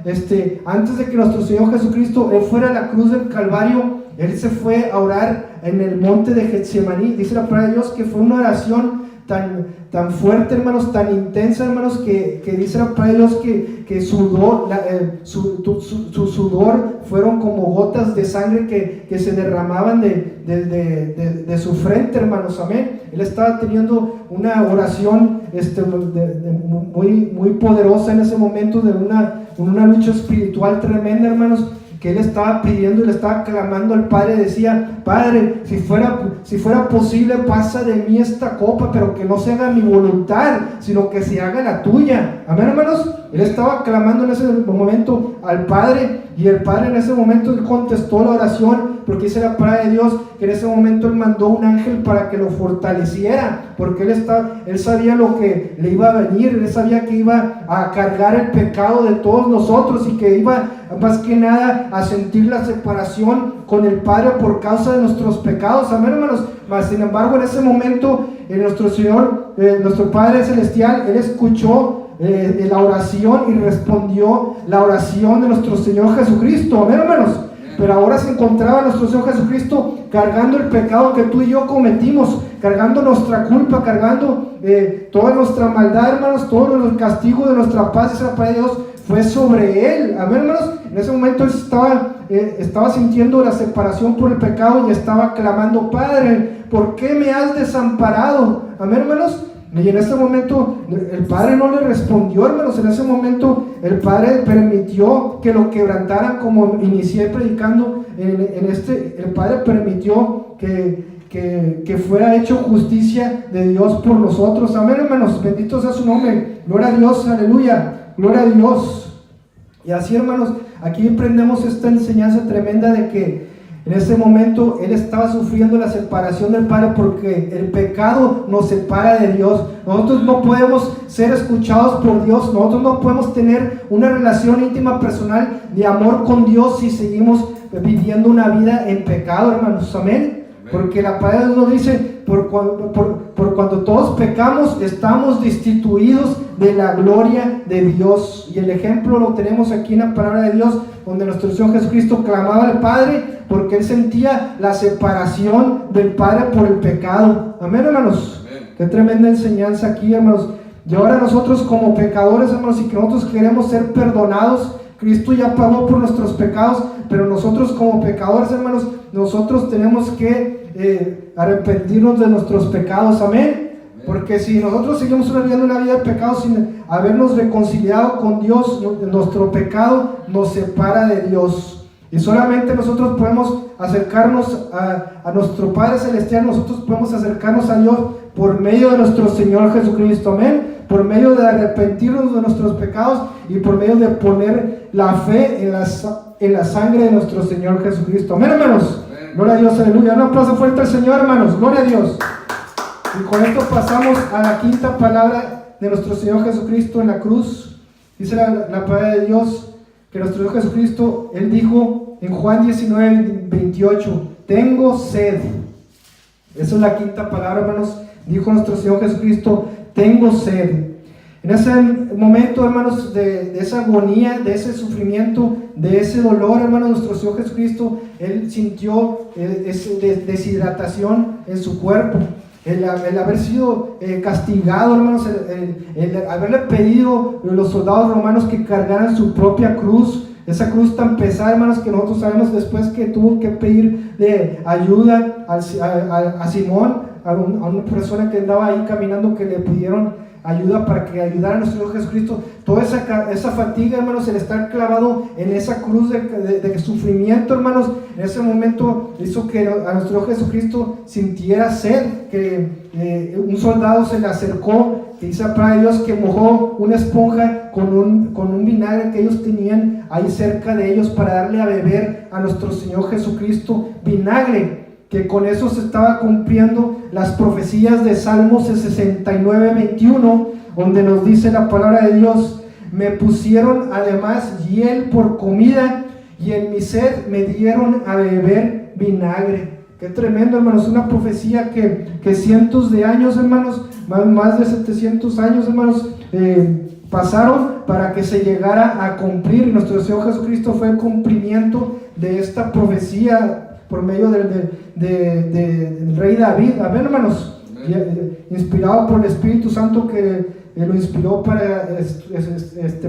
[SPEAKER 1] antes de que nuestro Señor Jesucristo Él fuera a la cruz del Calvario, Él se fue a orar en el monte de Getsemaní. Dice la palabra de Dios que fue una oración tan fuerte, hermanos, tan intensa, hermanos, que dice la palabra de Dios que sudor, su sudor fueron como gotas de sangre que se derramaban de su frente, hermanos, amén. Él estaba teniendo una oración muy poderosa en ese momento, de una lucha espiritual tremenda, hermanos, que él estaba pidiendo y le estaba clamando al Padre. Decía: Padre, si fuera posible, pasa de mí esta copa, pero que no se haga mi voluntad, sino que se haga la tuya. Amén, hermanos. Él estaba clamando en ese momento al Padre, y el Padre en ese momento él contestó la oración, porque dice la palabra de Dios que en ese momento él mandó un ángel para que lo fortaleciera, porque él sabía lo que le iba a venir. Él sabía que iba a cargar el pecado de todos nosotros, y que iba más que nada a sentir la separación con el Padre por causa de nuestros pecados. Amén, hermanos. Mas sin embargo, en ese momento nuestro Señor, nuestro Padre Celestial, Él escuchó la oración y respondió la oración de nuestro Señor Jesucristo. Amén, hermanos. Pero ahora se encontraba nuestro Señor Jesucristo cargando el pecado que tú y yo cometimos, cargando nuestra culpa, cargando toda nuestra maldad, hermanos, todo el castigo de nuestra paz. Esa paz de Dios fue sobre Él. Amén, hermanos. En ese momento Él estaba sintiendo la separación por el pecado y estaba clamando: Padre, ¿por qué me has desamparado? Amén, hermanos. Y en ese momento el Padre no le respondió, hermanos. En ese momento el Padre permitió que lo quebrantaran, como inicié predicando el Padre permitió que fuera hecho justicia de Dios por nosotros. Amén, hermanos. Bendito sea su nombre. Gloria a Dios, aleluya, gloria a Dios. Y así, hermanos, aquí aprendemos esta enseñanza tremenda de que en ese momento Él estaba sufriendo la separación del Padre, porque el pecado nos separa de Dios. Nosotros no podemos ser escuchados por Dios. Nosotros no podemos tener una relación íntima, personal, de amor con Dios si seguimos viviendo una vida en pecado, hermanos. Amén. Porque la palabra de Dios nos dice: por cuando todos pecamos, estamos destituidos de la gloria de Dios. Y el ejemplo lo tenemos aquí en la palabra de Dios, donde nuestro Señor Jesucristo clamaba al Padre porque Él sentía la separación del Padre por el pecado. Amén, hermanos. Amén. Qué tremenda enseñanza aquí, hermanos. Y ahora nosotros como pecadores, hermanos, y que nosotros queremos ser perdonados, Cristo ya pagó por nuestros pecados, pero nosotros como pecadores, hermanos, nosotros tenemos que arrepentirnos de nuestros pecados. Amén. Porque si nosotros seguimos viviendo una vida de pecado sin habernos reconciliado con Dios, nuestro pecado nos separa de Dios. Y solamente nosotros podemos acercarnos a nuestro Padre Celestial. Nosotros podemos acercarnos a Dios por medio de nuestro Señor Jesucristo. Amén. Por medio de arrepentirnos de nuestros pecados y por medio de poner la fe en la sangre de nuestro Señor Jesucristo. Amén, hermanos. Amén. Gloria a Dios, aleluya. Un aplauso fuerte al Señor, hermanos. Gloria a Dios. Y con esto pasamos a la quinta palabra de nuestro Señor Jesucristo en la cruz. Dice la palabra de Dios que nuestro Señor Jesucristo, Él dijo en Juan 19:28: tengo sed. Esa es la quinta palabra, hermanos. Dijo nuestro Señor Jesucristo: tengo sed. En ese momento, hermanos, de esa agonía, de ese sufrimiento, de ese dolor, hermanos, nuestro Señor Jesucristo, Él sintió deshidratación en su cuerpo. El haber sido castigado, hermanos, el haberle pedido a los soldados romanos que cargaran su propia cruz, esa cruz tan pesada, hermanos, que nosotros sabemos después que tuvo que pedirle ayuda a Simón, a una persona que andaba ahí caminando, que le pidieron ayuda para que ayudara a nuestro Señor Jesucristo. Toda esa fatiga, hermanos, el estar clavado en esa cruz de sufrimiento, hermanos, en ese momento hizo que a nuestro Señor Jesucristo sintiera sed, que un soldado se le acercó, que dice la palabra de Dios que mojó una esponja con un vinagre que ellos tenían ahí cerca de ellos para darle a beber a nuestro Señor Jesucristo, vinagre, que con eso se estaba cumpliendo las profecías de Salmos 69:21, donde nos dice la palabra de Dios: me pusieron además hiel por comida, y en mi sed me dieron a beber vinagre. Qué tremendo, hermanos, una profecía que cientos de años, hermanos, más de 700 años, hermanos, pasaron para que se llegara a cumplir. Y nuestro Señor Jesucristo fue el cumplimiento de esta profecía por medio del rey David. Amén, hermanos. Inspirado por el Espíritu Santo que lo inspiró para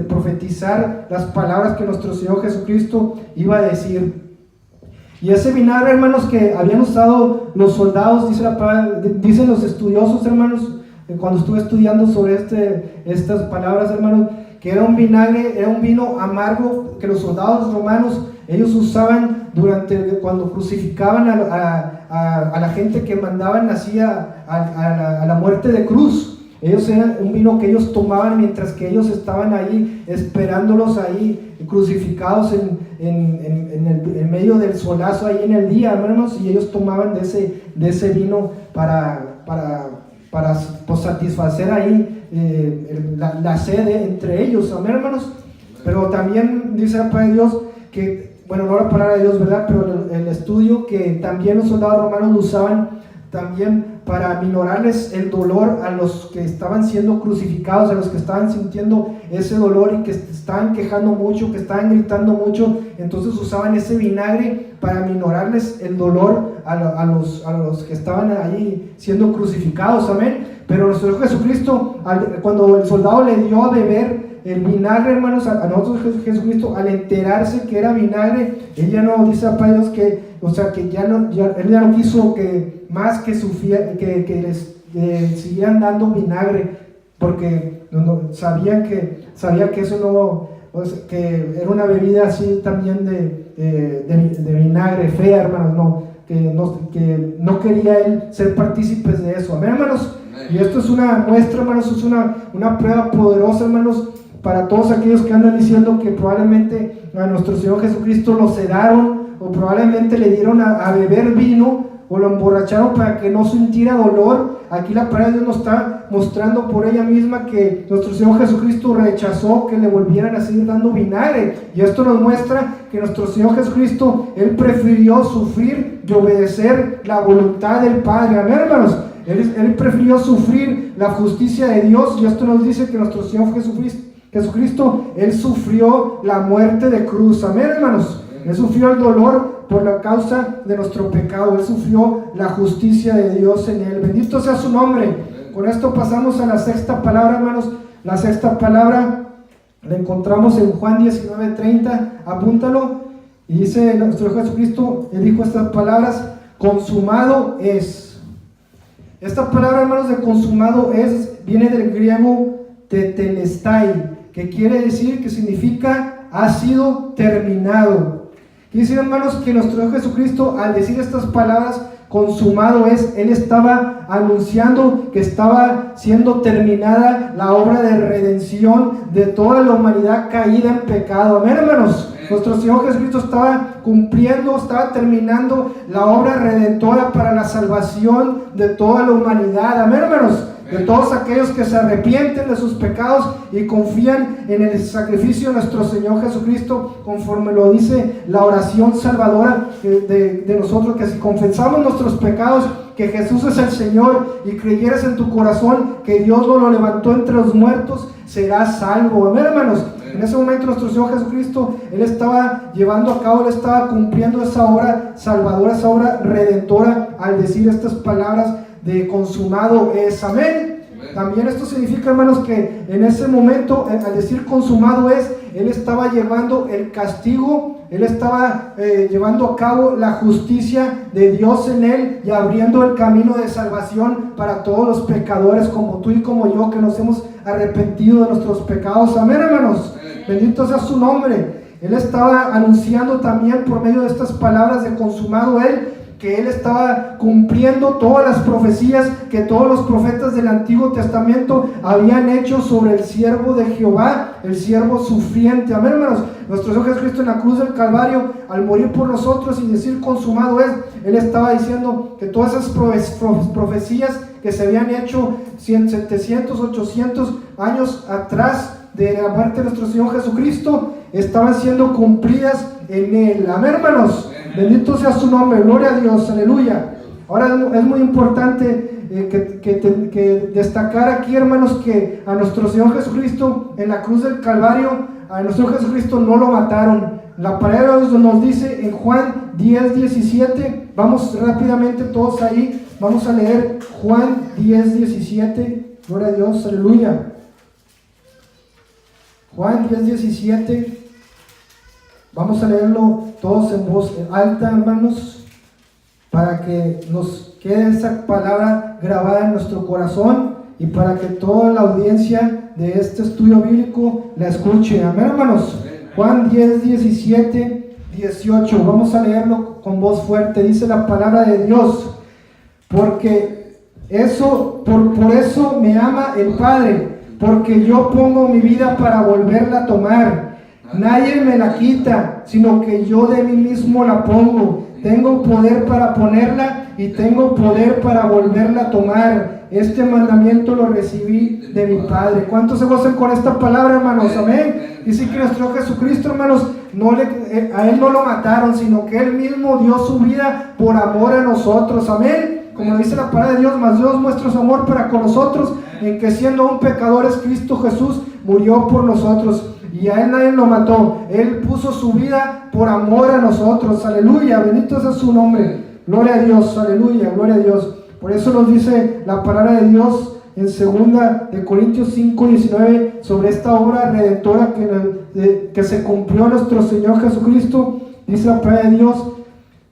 [SPEAKER 1] profetizar las palabras que nuestro Señor Jesucristo iba a decir. Y ese vinagre, hermanos, que habían usado los soldados, dicen los estudiosos, hermanos, cuando estuve estudiando sobre estas palabras, hermanos, que era un vinagre, era un vino amargo que los soldados romanos, ellos usaban cuando crucificaban a la gente que mandaban así a la muerte de cruz. Ellos eran un vino que ellos tomaban mientras que ellos estaban ahí esperándolos ahí crucificados en medio del solazo ahí en el día, hermanos, y ellos tomaban de ese vino para pues, satisfacer ahí la sed entre ellos, amén, hermanos. Pero también dice la palabra de Dios que, bueno, no la palabra de Dios, ¿verdad? Pero el estudio que también los soldados romanos lo usaban también para minorarles el dolor a los que estaban siendo crucificados, a los que estaban sintiendo ese dolor y que estaban quejando mucho, que estaban gritando mucho. Entonces usaban ese vinagre para minorarles el dolor a los que estaban ahí siendo crucificados, amén. Pero nuestro Jesucristo, cuando el soldado le dio a beber el vinagre, hermanos, a nosotros Jesucristo, al enterarse que era vinagre, él ya no, dice a Dios que, o sea, que él ya no quiso que más que les siguieran dando vinagre, porque sabía que eso no, o sea, que era una bebida así también de vinagre fea, hermanos, que no quería él ser partícipes de eso, amén, hermanos. Y esto es una muestra, hermanos, es una prueba poderosa, hermanos, para todos aquellos que andan diciendo que probablemente a nuestro Señor Jesucristo lo sedaron, o probablemente le dieron a beber vino, o lo emborracharon para que no sintiera dolor. Aquí la palabra de Dios nos está mostrando por ella misma que nuestro Señor Jesucristo rechazó que le volvieran a seguir dando vinagre. Y esto nos muestra que nuestro Señor Jesucristo, Él prefirió sufrir y obedecer la voluntad del Padre. Amén, hermanos. Él prefirió sufrir la justicia de Dios, y esto nos dice que nuestro Señor Jesucristo, Él sufrió la muerte de cruz. Amén, hermanos. Él sufrió el dolor por la causa de nuestro pecado. Él sufrió la justicia de Dios en Él. Bendito sea su nombre. Con esto pasamos a la sexta palabra, hermanos. La sexta palabra la encontramos en Juan 19:30. Apúntalo. Y dice nuestro Jesucristo, Él dijo estas palabras: consumado es. Esta palabra, hermanos, de consumado es, viene del griego tetelestai, que quiere decir, que significa ha sido terminado. Quiere decir, hermanos, que nuestro Jesucristo, al decir estas palabras, consumado es, Él estaba anunciando que estaba siendo terminada la obra de redención de toda la humanidad caída en pecado. Amén, hermanos. Nuestro Señor Jesucristo estaba cumpliendo, estaba terminando la obra redentora para la salvación de toda la humanidad. Amén, hermanos. De todos aquellos que se arrepienten de sus pecados y confían en el sacrificio de nuestro Señor Jesucristo, conforme lo dice la oración salvadora de nosotros, que si confesamos nuestros pecados, que Jesús es el Señor, y creyeres en tu corazón que Dios lo levantó entre los muertos, serás salvo. Amén, hermanos. En ese momento nuestro Señor Jesucristo, Él estaba llevando a cabo, Él estaba cumpliendo esa obra salvadora, esa obra redentora, al decir estas palabras de consumado es. Amén. También esto significa, hermanos, que en ese momento, al decir consumado es, Él estaba llevando el castigo, Él estaba llevando a cabo la justicia de Dios en Él, y abriendo el camino de salvación para todos los pecadores como tú y como yo, que nos hemos arrepentido de nuestros pecados. Amén, hermanos. Bendito sea su nombre. Él estaba anunciando también por medio de estas palabras de consumado Él, que Él estaba cumpliendo todas las profecías que todos los profetas del Antiguo Testamento habían hecho sobre el siervo de Jehová, el siervo sufriente. Amén, hermanos. Nuestro Señor Jesucristo en la cruz del Calvario, al morir por nosotros y decir consumado es, Él estaba diciendo que todas esas profecías que se habían hecho 700, 800 años atrás de la muerte de nuestro Señor Jesucristo, estaban siendo cumplidas en Él. Amén, hermanos. Bendito sea su nombre, gloria a Dios, aleluya. Ahora es muy importante que destacar aquí, hermanos, que a nuestro Señor Jesucristo en la cruz del Calvario, a nuestro Jesucristo no lo mataron. La palabra de Dios nos dice en Juan 10:17, vamos rápidamente todos ahí, vamos a leer Juan 10:17, gloria a Dios, aleluya. Juan 10:17, vamos a leerlo todos en voz alta, hermanos, para que nos quede esa palabra grabada en nuestro corazón y para que toda la audiencia de este estudio bíblico la escuche. Amén, hermanos. Juan 10:17, 18, vamos a leerlo con voz fuerte. Dice la palabra de Dios: porque por eso me ama el Padre, porque yo pongo mi vida para volverla a tomar. Nadie me la quita, sino que yo de mí mismo la pongo. Tengo poder para ponerla y tengo poder para volverla a tomar. Este mandamiento lo recibí de mi Padre. ¿Cuántos se gozan con esta palabra, hermanos? Amén. Dice que nuestro Jesucristo, hermanos, a Él no lo mataron, sino que Él mismo dio su vida por amor a nosotros. Amén. Como dice la palabra de Dios, mas Dios muestra su amor para con nosotros, en que siendo aún pecadores, Cristo Jesús murió por nosotros. Y a Él nadie lo mató. Él puso su vida por amor a nosotros. Aleluya, bendito sea su nombre. Gloria a Dios, aleluya, gloria a Dios. Por eso nos dice la palabra de Dios en 2 de Corintios 5:19 sobre esta obra redentora que se cumplió en nuestro Señor Jesucristo. Dice la palabra de Dios: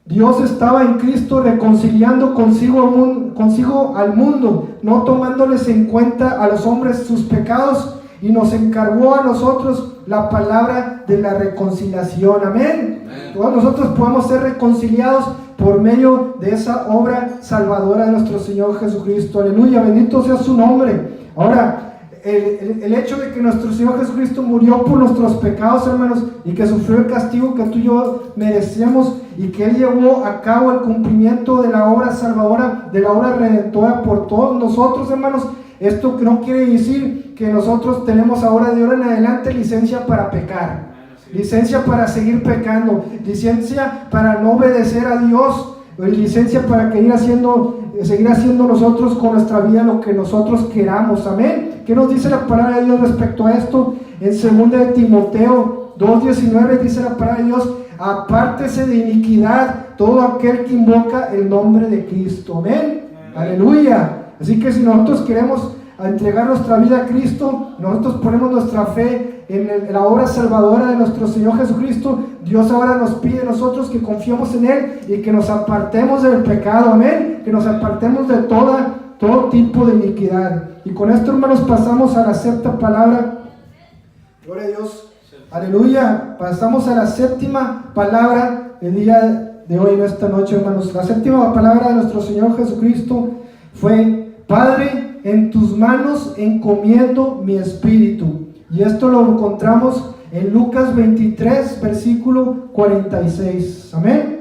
[SPEAKER 1] Dios estaba en Cristo reconciliando consigo al mundo, no tomándoles en cuenta a los hombres sus pecados, y nos encargó a nosotros la palabra de la reconciliación. Amén. Todos nosotros podemos ser reconciliados por medio de esa obra salvadora de nuestro Señor Jesucristo. Aleluya, bendito sea su nombre. Ahora, el hecho de que nuestro Señor Jesucristo murió por nuestros pecados, hermanos, y que sufrió el castigo que tú y yo merecíamos, y que Él llevó a cabo el cumplimiento de la obra salvadora, de la obra redentora por todos nosotros, hermanos. Esto no quiere decir que nosotros tenemos ahora de ahora en adelante licencia para pecar, licencia para seguir pecando, licencia para no obedecer a Dios, licencia para seguir haciendo nosotros con nuestra vida lo que nosotros queramos. Amén. ¿Qué nos dice la palabra de Dios respecto a esto? En 2 de Timoteo 2:19 dice la palabra de Dios: apártese de iniquidad todo aquel que invoca el nombre de Cristo. Amén. Aleluya. Así que si nosotros queremos entregar nuestra vida a Cristo, nosotros ponemos nuestra fe en la obra salvadora de nuestro Señor Jesucristo, Dios ahora nos pide a nosotros que confiemos en Él y que nos apartemos del pecado. Amén. Que nos apartemos de todo tipo de iniquidad. Y con esto, hermanos, pasamos a la sexta palabra. Gloria a Dios. Aleluya. Pasamos a la séptima palabra el día de hoy, en esta noche, hermanos. La séptima palabra de nuestro Señor Jesucristo fue: Padre, en tus manos encomiendo mi espíritu. Y esto lo encontramos en Lucas 23, versículo 46. Amén.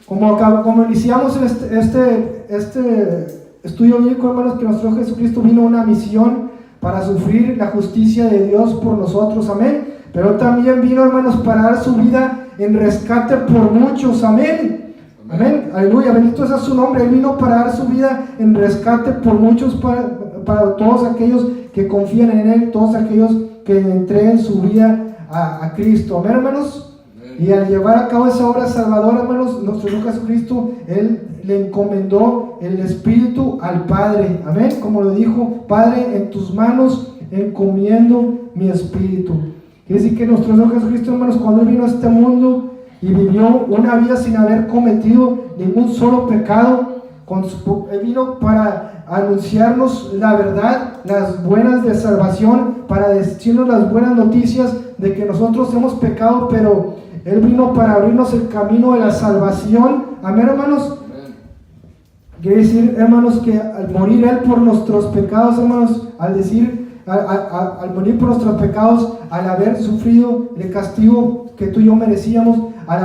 [SPEAKER 1] Como iniciamos este estudio bíblico, hermanos, que nuestro Jesucristo vino a una misión para sufrir la justicia de Dios por nosotros. Amén. Pero también vino, hermanos, para dar su vida en rescate por muchos. Amén. Amén, aleluya, bendito sea su nombre. Él vino para dar su vida en rescate por muchos, para todos aquellos que confían en Él, todos aquellos que entreguen su vida a Cristo. Amén, hermanos. Amén. Y al llevar a cabo esa obra salvadora, hermanos, nuestro Señor Jesucristo, Él le encomendó el Espíritu al Padre. Amén, como lo dijo: Padre, en tus manos encomiendo mi espíritu. Quiere decir que nuestro Señor Jesucristo, hermanos, cuando Él vino a este mundo y vivió una vida sin haber cometido ningún solo pecado, Él vino para anunciarnos la verdad, las buenas de salvación, para decirnos las buenas noticias de que nosotros hemos pecado, pero Él vino para abrirnos el camino de la salvación. Amén, hermanos. Quiere decir, hermanos, que al morir Él por nuestros pecados, hermanos, al morir por nuestros pecados, al haber sufrido el castigo que tú y yo merecíamos, al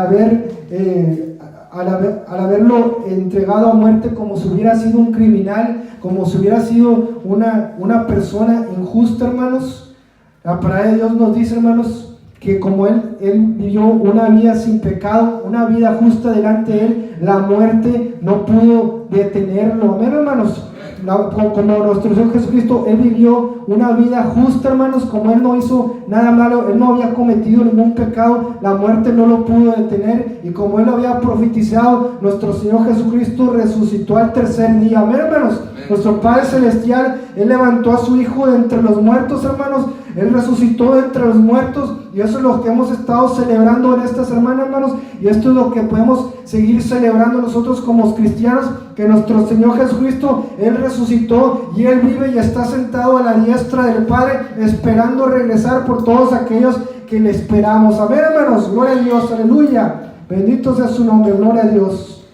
[SPEAKER 1] haberlo entregado a muerte como si hubiera sido un criminal, como si hubiera sido una persona injusta, hermanos, la palabra de Dios nos dice, hermanos, que como Él vivió una vida sin pecado, una vida justa delante de Él, la muerte no pudo detenerlo. Amén, hermanos. Como nuestro Señor Jesucristo, Él vivió una vida justa, hermanos, como Él no hizo nada malo, Él no había cometido ningún pecado, la muerte no lo pudo detener, y como Él había profetizado, nuestro Señor Jesucristo resucitó al tercer día. Amén, hermanos. Nuestro Padre Celestial, Él levantó a su Hijo de entre los muertos, hermanos. Él resucitó de entre los muertos, y eso es lo que hemos estado celebrando en esta semana, hermanos, y esto es lo que podemos seguir celebrando nosotros como cristianos, que nuestro Señor Jesucristo, Él resucitó y Él vive y está sentado a la diestra del Padre, esperando regresar por todos aquellos que le esperamos. Amén, hermanos. Gloria a Dios, aleluya. Bendito sea su nombre, gloria a Dios.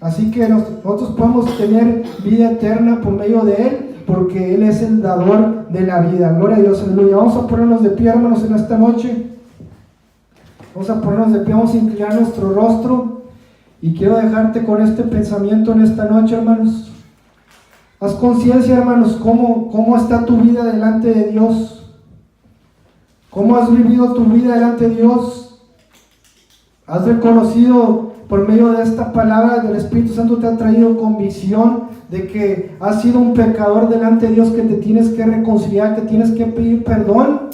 [SPEAKER 1] Así que nosotros podemos tener vida eterna por medio de Él, porque Él es el dador de la vida. Gloria a Dios, aleluya. Vamos a ponernos de pie, hermanos, en esta noche. Vamos a ponernos de pie, vamos a inclinar nuestro rostro. Y quiero dejarte con este pensamiento en esta noche, hermanos. Haz conciencia, hermanos, cómo está tu vida delante de Dios. ¿Cómo has vivido tu vida delante de Dios? ¿Has reconocido por medio de esta palabra del Espíritu Santo, te ha traído convicción de que has sido un pecador delante de Dios, que te tienes que reconciliar, que tienes que pedir perdón?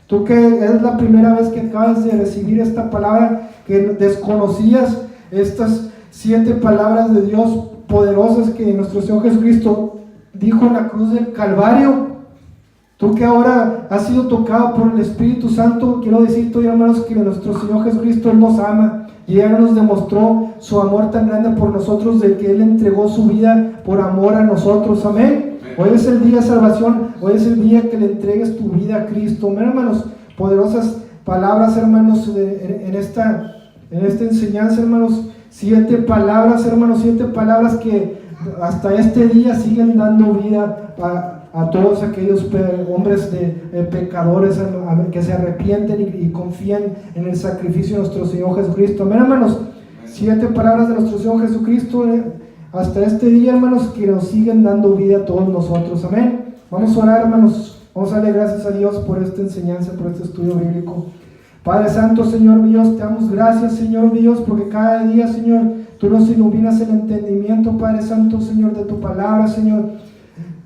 [SPEAKER 1] Tú que es la primera vez que acabas de recibir esta palabra, que desconocías estas 7 palabras de Dios poderosas que nuestro Señor Jesucristo dijo en la cruz del Calvario. Tú que ahora has sido tocado por el Espíritu Santo, quiero decirte, hermanos, que nuestro Señor Jesucristo, Él nos ama, y Él nos demostró su amor tan grande por nosotros, de que Él entregó su vida por amor a nosotros. Amén. Hoy es el día de salvación, hoy es el día que le entregues tu vida a Cristo. Amén, hermanos. Poderosas palabras, hermanos, en esta enseñanza, hermanos. 7 palabras, hermanos, 7 palabras que hasta este día siguen dando vida a todos aquellos hombres pecadores que se arrepienten y confían en el sacrificio de nuestro Señor Jesucristo. Amén, hermanos. 7 palabras de nuestro Señor Jesucristo hasta este día, hermanos, que nos siguen dando vida a todos nosotros. Amén. Vamos a orar, hermanos. Vamos a darle gracias a Dios por esta enseñanza, por este estudio bíblico. Padre Santo, Señor Dios, te damos gracias, Señor Dios, porque cada día, Señor, tú nos iluminas el entendimiento, Padre Santo, Señor, de tu palabra, Señor.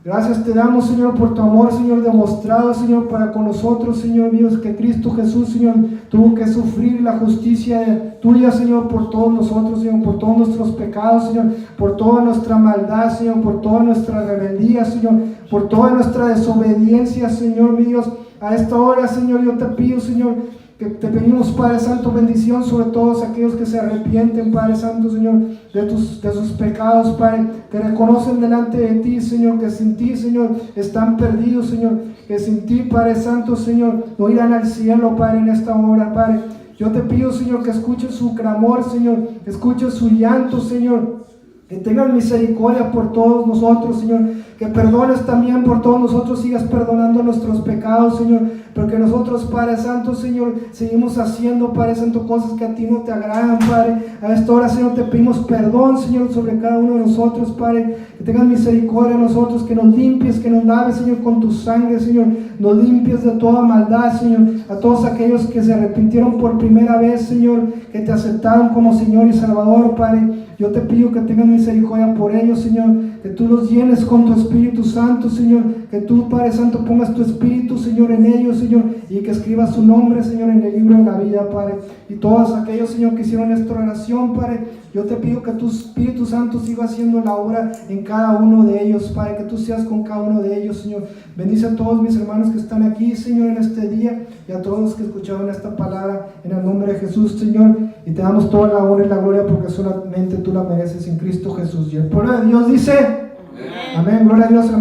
[SPEAKER 1] Gracias te damos, Señor, por tu amor, Señor, demostrado, Señor, para con nosotros, Señor Dios, que Cristo Jesús, Señor, tuvo que sufrir la justicia tuya, Señor, por todos nosotros, Señor, por todos nuestros pecados, Señor, por toda nuestra maldad, Señor, por toda nuestra rebeldía, Señor, por toda nuestra desobediencia, Señor, mi Dios. A esta hora, Señor, yo te pido, Señor, que te pedimos, Padre Santo, bendición sobre todos aquellos que se arrepienten, Padre Santo, Señor, de sus pecados, Padre, que reconocen delante de ti, Señor, que sin ti, Señor, están perdidos, Señor, que sin ti, Padre Santo, Señor, no irán al cielo, Padre, en esta hora, Padre. Yo te pido, Señor, que escuches su clamor, Señor, que escuches su llanto, Señor, que tengas misericordia por todos nosotros, Señor, que perdones también por todos nosotros, sigas perdonando nuestros pecados, Señor, porque nosotros, Padre Santo, Señor, seguimos haciendo, Padre Santo, cosas que a ti no te agradan, Padre. A esta hora, Señor, te pedimos perdón, Señor, sobre cada uno de nosotros, Padre, que tengas misericordia de nosotros, que nos limpies, que nos laves, Señor, con tu sangre, Señor, nos limpies de toda maldad, Señor, a todos aquellos que se arrepintieron por primera vez, Señor, que te aceptaron como Señor y Salvador, Padre. Yo te pido que tengas misericordia por ellos, Señor, que tú los llenes con tu Espíritu Santo, Señor, que tú, Padre Santo, pongas tu Espíritu, Señor, en ellos, Señor, y que escribas su nombre, Señor, en el libro de la vida, Padre. Y todos aquellos, Señor, que hicieron esta oración, Padre, yo te pido que tu Espíritu Santo siga haciendo la obra en cada uno de ellos, Padre, que tú seas con cada uno de ellos, Señor. Bendice a todos mis hermanos que están aquí, Señor, en este día, y a todos los que escucharon esta palabra, en el nombre de Jesús, Señor, y te damos toda la honra y la gloria, porque solamente tú la mereces en Cristo Jesús. Y el pueblo de Dios dice, amén, gloria a Dios.